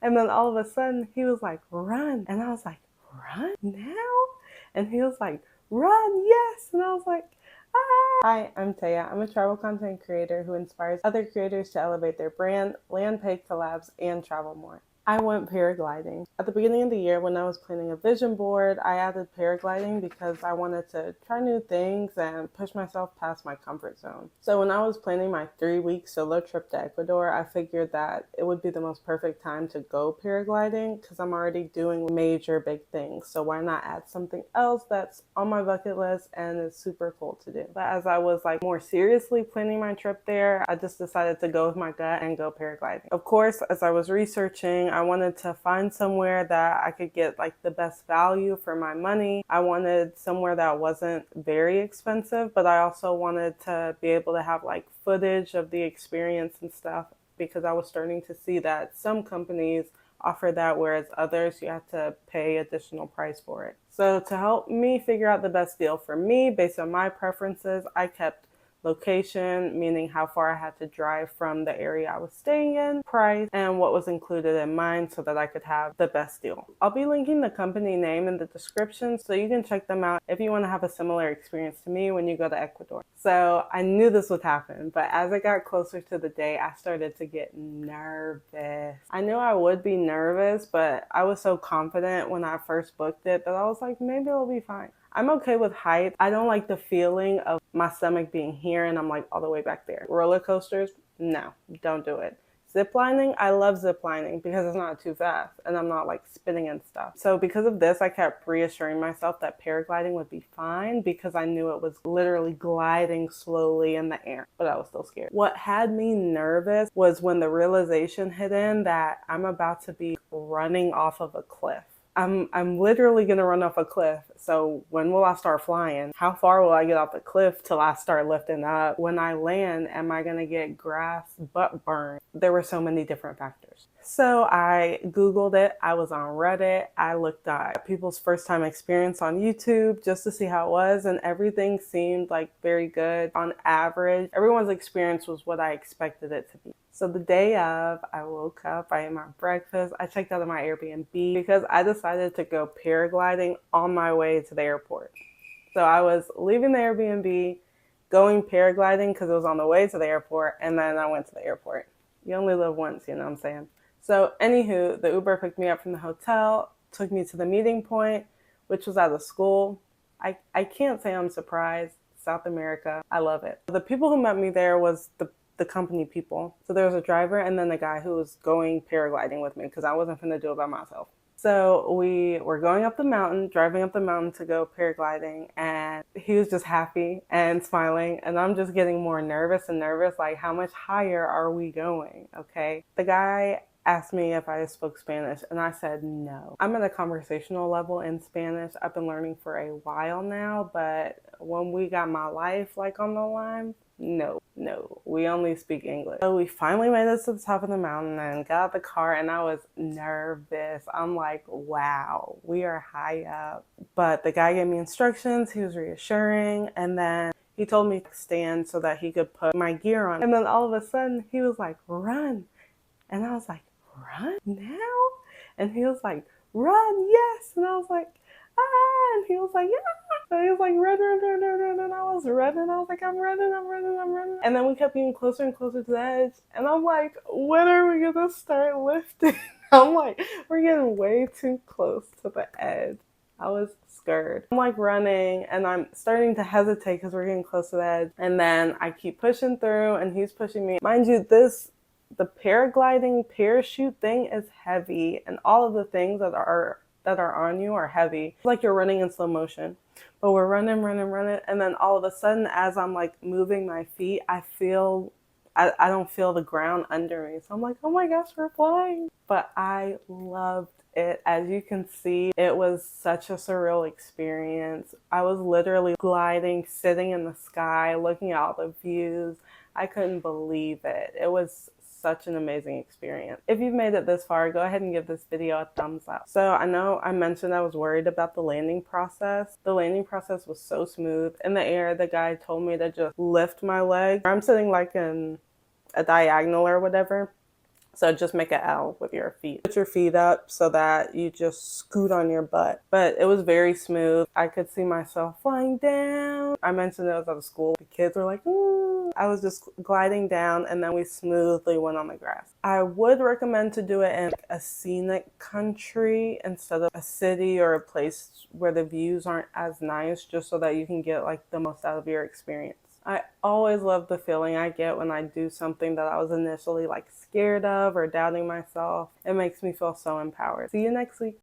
And then all of a sudden he was like, run. And I was like, run now? And he was like, run, yes. And I was like, ah. Hi, I'm Taya. I'm a travel content creator who inspires other creators to elevate their brand, land paid collabs, and travel more. I went paragliding. At the beginning of the year when I was planning a vision board, I added paragliding because I wanted to try new things and push myself past my comfort zone. So when I was planning my 3-week solo trip to Ecuador, I figured that it would be the most perfect time to go paragliding because I'm already doing major big things. So why not add something else that's on my bucket list and is super cool to do. But as I was more seriously planning my trip there, I just decided to go with my gut and go paragliding. Of course, as I was researching, I wanted to find somewhere that I could get the best value for my money. I wanted somewhere that wasn't very expensive, but I also wanted to be able to have footage of the experience and stuff, because I was starting to see that some companies offer that, whereas others you have to pay additional price for it. So to help me figure out the best deal for me based on my preferences, I kept location, meaning how far I had to drive from the area I was staying in, price, and what was included in mine so that I could have the best deal. I'll be linking the company name in the description so you can check them out if you want to have a similar experience to me when you go to Ecuador. So I knew this would happen, but as I got closer to the day, I started to get nervous. I knew I would be nervous, but I was so confident when I first booked it that I was like, maybe it'll be fine. I'm okay with height. I don't like the feeling of my stomach being here and I'm all the way back there. Roller coasters, no, don't do it. Zip lining, I love zip lining because it's not too fast and I'm not spinning and stuff. So because of this, I kept reassuring myself that paragliding would be fine because I knew it was literally gliding slowly in the air, but I was still scared. What had me nervous was when the realization hit in that I'm about to be running off of a cliff. I'm literally gonna run off a cliff. So when will I start flying? How far will I get off the cliff till I start lifting up? When I land, am I gonna get grass butt burn? There were so many different factors. So I Googled it. I was on Reddit. I looked at people's first time experience on YouTube just to see how it was, and everything seemed very good. On average, everyone's experience was what I expected it to be. So the day of, I woke up, I ate my breakfast, I checked out of my Airbnb because I decided to go paragliding on my way to the airport. So I was leaving the Airbnb, going paragliding because it was on the way to the airport, and then I went to the airport. You only live once, you know what I'm saying? So anywho, the Uber picked me up from the hotel, took me to the meeting point, which was at a school. I can't say I'm surprised. South America, I love it. The people who met me there was the company people. So there was a driver and then the guy who was going paragliding with me because I wasn't going to do it by myself. So we were going up the mountain, driving up the mountain to go paragliding, and he was just happy and smiling, and I'm just getting more nervous and nervous, how much higher are we going, okay? The guy asked me if I spoke Spanish, and I said no. I'm at a conversational level in Spanish. I've been learning for a while now, but when we got my life on the line, no, we only speak English. So we finally made it to the top of the mountain and got out the car, and I was nervous. I'm like, wow, we are high up. But the guy gave me instructions. He was reassuring, and then he told me to stand so that he could put my gear on. And then all of a sudden he was like, run. And I was like, run now? And he was like, run, yes. And I was like, ah. And he was like, yeah. And he was like, run, run, run, run, run. And I was running. I was like, I'm running, I'm running, I'm running. And then we kept getting closer and closer to the edge. And I'm like, when are we going to start lifting? I'm like, we're getting way too close to the edge. I was scared. I'm running and I'm starting to hesitate because we're getting close to the edge. And then I keep pushing through and he's pushing me. Mind you, the paragliding parachute thing is heavy, and all of the things that are on you are heavy. It's like you're running in slow motion. But we're running, and then all of a sudden, as I'm moving my feet, I don't feel the ground under me. So I'm like, oh my gosh, we're flying. But I loved it. As you can see, it was such a surreal experience. I was literally gliding, sitting in the sky, looking at all the views. I couldn't believe it. It was such an amazing experience. If you've made it this far, go ahead and give this video a thumbs up. So I know I mentioned I was worried about the landing process. The landing process was so smooth. In the air, the guy told me to just lift my leg. I'm sitting in a diagonal or whatever. So just make an L with your feet. Put your feet up so that you just scoot on your butt. But it was very smooth. I could see myself flying down. I mentioned it was at a school. The kids were like, ooh. I was just gliding down, and then we smoothly went on the grass. I would recommend to do it in a scenic country instead of a city or a place where the views aren't as nice, just so that you can get like the most out of your experience. I always love the feeling I get when I do something that I was initially like scared of or doubting myself. It makes me feel so empowered. See you next week.